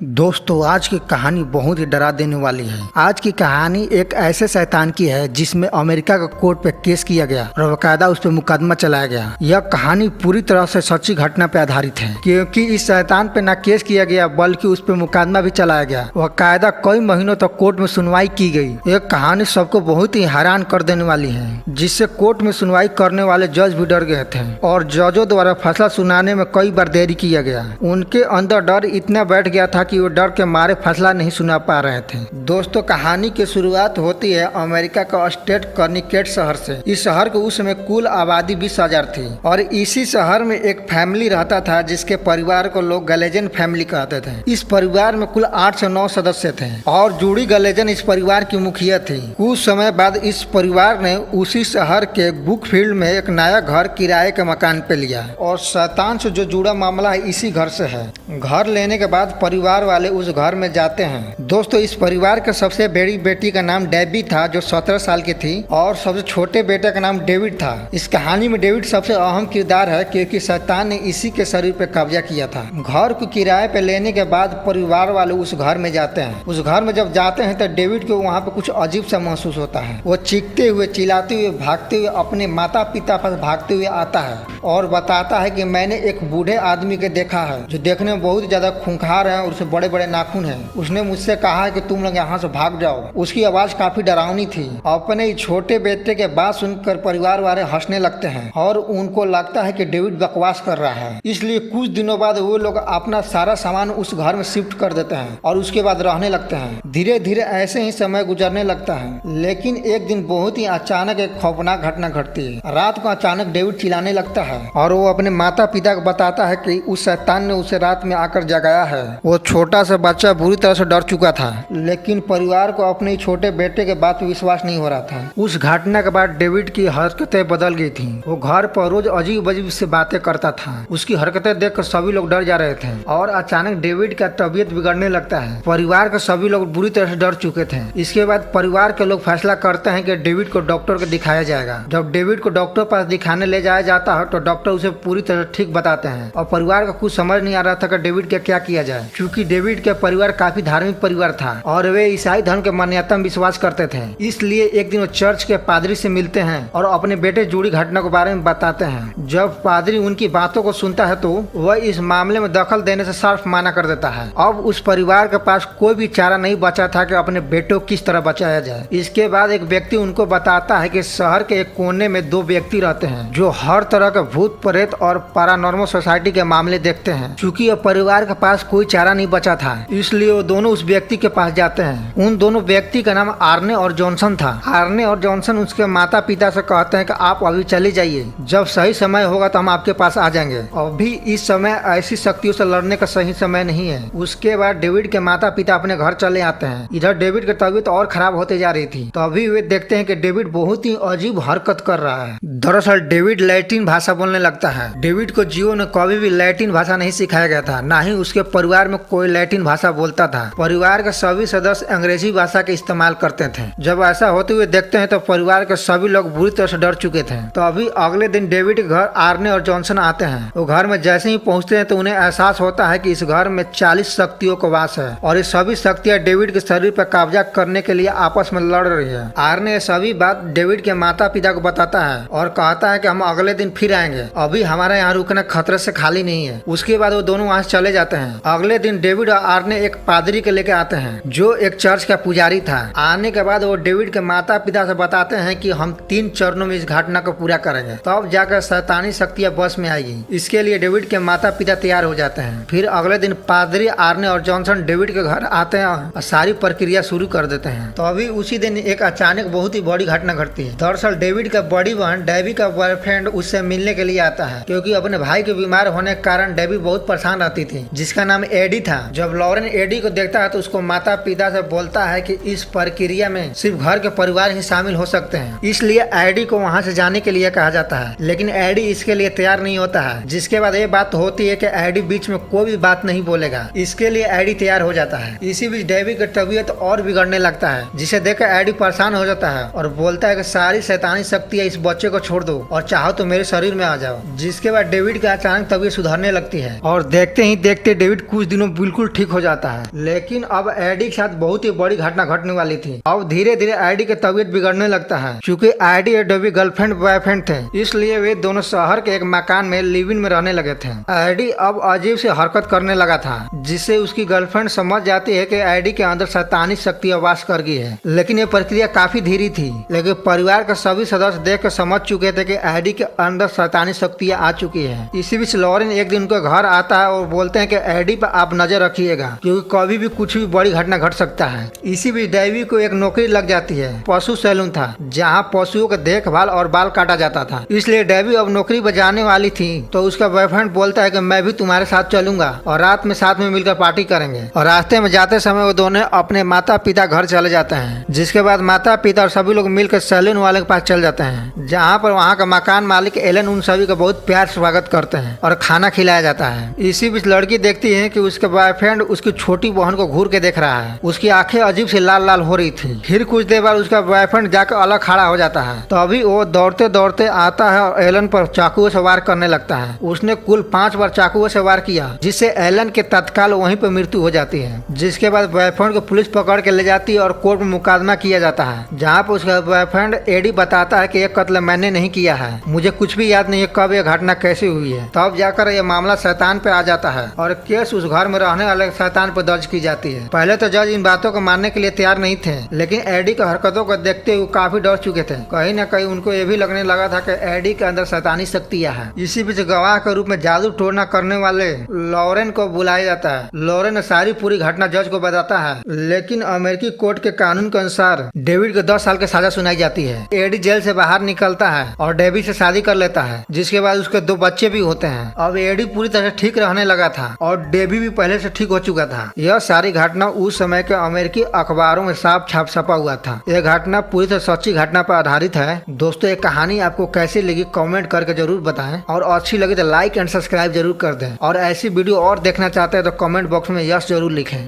दोस्तों आज की कहानी बहुत ही डरा देने वाली है। आज की कहानी एक ऐसे शैतान की है जिसमें अमेरिका का कोर्ट पे केस किया गया और बाकायदा उस पर मुकदमा चलाया गया। यह कहानी पूरी तरह से सच्ची घटना पे आधारित है, क्योंकि इस शैतान पे न केस किया गया बल्कि उस पर मुकदमा भी चलाया गया। बाकायदा कई महीनों तक कोर्ट में सुनवाई की गई। यह कहानी सबको बहुत ही हैरान कर देने वाली है, जिससे कोर्ट में सुनवाई करने वाले जज भी डर गए थे और जजों द्वारा फैसला सुनाने में कई बार देरी किया गया। उनके अंदर डर इतना बैठ गया था कि वो डर के मारे फैसला नहीं सुना पा रहे थे। दोस्तों कहानी की शुरुआत होती है अमेरिका का स्टेट कर्निकेट शहर से। इस शहर के उस समय कुल आबादी 20,000 थी और इसी शहर में एक फैमिली रहता था जिसके परिवार को लोग गलेजन फैमिली कहते थे। इस परिवार में कुल 8 से 9 सदस्य थे और जूडी गलेजन इस परिवार की मुखिया थी। कुछ समय बाद इस परिवार ने उसी शहर के बुक फील्ड में एक नया घर किराए के मकान पे लिया और शैतान से जो जुड़ा मामला है इसी घर से है। घर लेने के बाद परिवार वाले उस घर में जाते हैं। दोस्तों इस परिवार के सबसे बड़ी बेटी का नाम डेबी था जो 17 साल की थी और सबसे छोटे बेटे का नाम डेविड था। इस कहानी में डेविड सबसे अहम किरदार है क्योंकि शैतान ने इसी के शरीर पे कब्जा किया था। घर को किराए पे लेने के बाद परिवार वाले उस घर में जाते हैं। उस घर में जब जाते हैं तो डेविड को वहाँ पे कुछ अजीब सा महसूस होता है। वो चीखते हुए, चिल्लाते हुए, भागते हुए अपने माता पिता पास भागते हुए आता है और बताता है कि मैंने एक बूढ़े आदमी के देखा है जो देखने में बहुत ज्यादा खूंखार है और उसे बड़े बड़े नाखून है। उसने मुझसे कहा है कि तुम लोग यहाँ से भाग जाओ। उसकी आवाज काफी डरावनी थी। अपने छोटे बेटे के बात सुनकर परिवार वाले हंसने लगते हैं और उनको लगता है कि डेविड बकवास कर रहा है। इसलिए कुछ दिनों बाद वो लोग अपना सारा सामान उस घर में शिफ्ट कर देते हैं और उसके बाद रहने लगते हैं। धीरे धीरे ऐसे ही समय गुजरने लगता है, लेकिन एक दिन बहुत ही अचानक एक खौफनाक घटना घटती है। रात को अचानक डेविड चिल्लाने लगता है और वो अपने माता पिता को बताता है कि उस शैतान ने उसे रात में आकर जगाया है। वो छोटा सा बच्चा बुरी तरह से डर चुका था, लेकिन परिवार को अपने छोटे बेटे के बात पे विश्वास नहीं हो रहा था। उस घटना के बाद डेविड की हरकतें बदल गई थी। वो घर पर रोज अजीब अजीब से बातें करता था। उसकी हरकतें देखकर सभी लोग डर जा रहे थे और अचानक डेविड का तबीयत बिगड़ने लगता है। परिवार के सभी लोग बुरी तरह से डर चुके थे। इसके बाद परिवार के लोग फैसला करते हैं कि डेविड को डॉक्टर को दिखाया जाएगा। जब डेविड को डॉक्टर पास दिखाने ले जाया जाता है तो डॉक्टर उसे पूरी तरह ठीक बताते हैं और परिवार को कुछ समझ नहीं आ रहा था कि डेविड का क्या किया जाए, क्योंकि डेविड का परिवार काफी धार्मिक परिवार था और वे ईसाई धर्म के मान्यता में विश्वास करते थे। इसलिए एक दिन वो चर्च के पादरी से मिलते हैं और अपने बेटे जूडी घटना के बारे में बताते हैं। जब पादरी उनकी बातों को सुनता है तो वह इस मामले में दखल देने से साफ मना कर देता है। अब उस परिवार के पास कोई भी चारा नहीं बचा था कि अपने बेटों को किस तरह बचाया जाए। इसके बाद एक व्यक्ति उनको बताता है कि शहर के एक कोने में 2 व्यक्ति रहते हैं जो हर तरह के भूत प्रेत और पैरानॉर्मल सोसाइटी के मामले देखते हैं। चूँकि परिवार के पास कोई चारा नहीं बचा था, इसलिए वो दोनों उस व्यक्ति के पास जाते हैं। उन दोनों व्यक्ति का नाम आर्ने और जॉनसन था। आर्ने और जॉनसन उसके माता पिता से कहते हैं कि आप अभी चले जाइए, जब सही समय होगा तो हम आपके पास आ जाएंगे। अभी इस समय ऐसी शक्तियों से लड़ने का सही समय नहीं है। उसके बाद डेविड के माता पिता अपने घर चले आते हैं। इधर डेविड की तबीयत और खराब होते जा रही थी, तो अभी वे देखते हैं कि डेविड बहुत ही अजीब हरकत कर रहा है। दरअसल डेविड लैटिन भाषा बोलने लगता है। डेविड को जीवन में कभी भी लैटिन भाषा नहीं सिखाया गया था, ना ही उसके परिवार में कोई लैटिन भाषा बोलता था। परिवार के सभी सदस्य अंग्रेजी भाषा के इस्तेमाल करते थे। जब ऐसा होते हुए देखते हैं तो परिवार के सभी लोग बुरी तरह से डर चुके थे। तो अभी अगले दिन डेविड के घर आर्ने और जॉनसन आते हैं। वो घर में जैसे ही पहुंचते हैं तो उन्हें एहसास होता है कि इस घर में 40 शक्तियों का वास है और ये सभी शक्तियां डेविड के शरीर पर कब्जा करने के लिए आपस में लड़ रही है। आर्ने ये सभी बात डेविड के माता पिता को बताता है और कहता है कि हम अगले दिन फिर आएंगे, अभी हमारा यहाँ रुकना खतरे से खाली नहीं है। उसके बाद वो दोनों वहाँ चले जाते हैं। अगले दिन डेविड और आर्ने एक पादरी के लेके आते हैं जो एक चर्च का पुजारी था। आने के बाद वो डेविड के माता पिता से बताते हैं कि हम 3 चरणों में इस घटना को पूरा करेंगे, तब जाकर शैतानी शक्तियां बस में आएगी। इसके लिए डेविड के माता पिता तैयार हो जाते हैं। फिर अगले दिन पादरी, आर्ने और जॉनसन डेविड के घर आते हैं और सारी प्रक्रिया शुरू कर देते हैं। तो अभी उसी दिन एक अचानक बहुत ही बड़ी घटना घटती है। दरअसल डेविड का बड़ी बहन डेबी का बॉयफ्रेंड उससे मिलने के लिए आता है, क्योंकि अपने भाई के बीमार होने के कारण डेबी बहुत परेशान रहती थी, जिसका नाम एडी था। जब लॉरेन एडी को देखता है तो उसको माता पिता से बोलता है कि इस प्रक्रिया में सिर्फ घर के परिवार ही शामिल हो सकते हैं, इसलिए एडी को वहां से जाने के लिए कहा जाता है। लेकिन एडी इसके लिए तैयार नहीं होता है, जिसके बाद ये बात होती है कि एडी बीच में कोई भी बात नहीं बोलेगा। इसके लिए एडी तैयार हो जाता है। इसी बीच डेबी की तबीयत और बिगड़ने लगता है, जिसे देखकर एडी परेशान हो जाता है और बोलता है कि सारी शैतानी शक्तियां इस बच्चे को छोड़ दो और चाहो तो मेरे शरीर में आ जाओ। जिसके बाद डेविड का अचानक तबीयत सुधरने लगती है और देखते ही देखते डेविड कुछ दिनों बिल्कुल बिल्कुल ठीक हो जाता है। लेकिन अब एडी के साथ बहुत ही बड़ी घटना घटने वाली थी। अब धीरे धीरे एडी की तबीयत बिगड़ने लगता है। क्योंकि एडी और डेवी गर्लफ्रेंड बॉयफ्रेंड थे, इसलिए वे दोनों शहर के एक मकान में लिव इन में रहने लगे थे। एडी अब अजीब से हरकत करने लगा था, जिससे उसकी गर्लफ्रेंड समझ जाती है कि एडी के अंदर शैतानी शक्तियां वास कर गई है। लेकिन ये प्रक्रिया काफी धीरे थी। लेकिन परिवार के सभी सदस्य देख कर समझ चुके थे कि एडी के अंदर शैतानी शक्तियां आ चुकी है। इसी बीच लॉरेन एक दिन उनके घर आता है और बोलते हैं कि एडी पर आप नजर रखिएगा, क्योंकि कभी भी कुछ भी बड़ी घटना घट सकता है। इसी बीच डेवी को एक नौकरी लग जाती है। पशु सैलून था, जहाँ पशुओं का देखभाल और बाल काटा जाता था। इसलिए डेवी अब नौकरी पर जाने वाली थी, तो उसका बॉयफ्रेंड बोलता है कि मैं भी तुम्हारे साथ चलूंगा और रात में साथ में मिलकर पार्टी करेंगे। और रास्ते में जाते समय वो दोनों अपने माता पिता घर चले जाते हैं। जिसके बाद माता पिता और सभी लोग मिलकर सैलून वाले के पास चल जाते हैं, जहाँ पर वहाँ का मकान मालिक एलन उन सभी का बहुत प्यार स्वागत करते हैं और खाना खिलाया जाता है। इसी बीच लड़की देखती है कि उसके बॉयफ्रेंड उसकी छोटी बहन को घूर के देख रहा है। उसकी आंखें अजीब से लाल लाल हो रही थी। फिर कुछ देर बाद उसका बॉयफ्रेंड जाकर अलग खड़ा हो जाता है। तभी वो दौड़ते दौड़ते आता है और एलन पर चाकुओं से वार करने लगता है। उसने कुल 5 बार चाकुओं से वार किया, जिससे एलन के तत्काल वहीं पर मृत्यु हो जाती है। जिसके बाद बॉयफ्रेंड को पुलिस पकड़ के ले जाती है और कोर्ट में मुकदमा किया जाता है, जहाँ पर उसका बॉयफ्रेंड एडी बताता है कि यह कत्ल मैंने नहीं किया है, मुझे कुछ भी याद नहीं है कब यह घटना कैसे हुई है। तब जाकर यह मामला शैतान पे आ जाता है और केस उस घर में रहने वाले शैतान पर दर्ज की जाती है। पहले तो जज इन बातों को मानने के लिए तैयार नहीं थे, लेकिन एडी की हरकतों को देखते हुए काफी डर चुके थे। कहीं न कहीं उनको ये भी लगने लगा था कि एडी के अंदर शैतानी शक्तियां हैं। इसी बीच गवाह के रूप में जादू टोना करने वाले लॉरेन को बुलाया जाता है। लॉरेन सारी पूरी घटना जज को बताता है, लेकिन अमेरिकी कोर्ट के कानून के अनुसार डेविड को 10 साल की सजा सुनाई जाती है। एडी जेल से बाहर निकलता है और डेवी से शादी कर लेता है, जिसके बाद उसके 2 बच्चे भी होते हैं। अब एडी पूरी तरह ठीक रहने लगा था और डेवी भी पहले से ठीक हो चुका था। यह सारी घटना उस समय के अमेरिकी अखबारों में साफ छाप छपा हुआ था। यह घटना पूरी तरह सच्ची घटना पर आधारित है। दोस्तों, ये कहानी आपको कैसी लगी कमेंट करके जरूर बताएं, और अच्छी लगी तो लाइक एंड सब्सक्राइब जरूर कर दें। और ऐसी वीडियो और देखना चाहते हैं तो कमेंट बॉक्स में यस जरूर लिखें।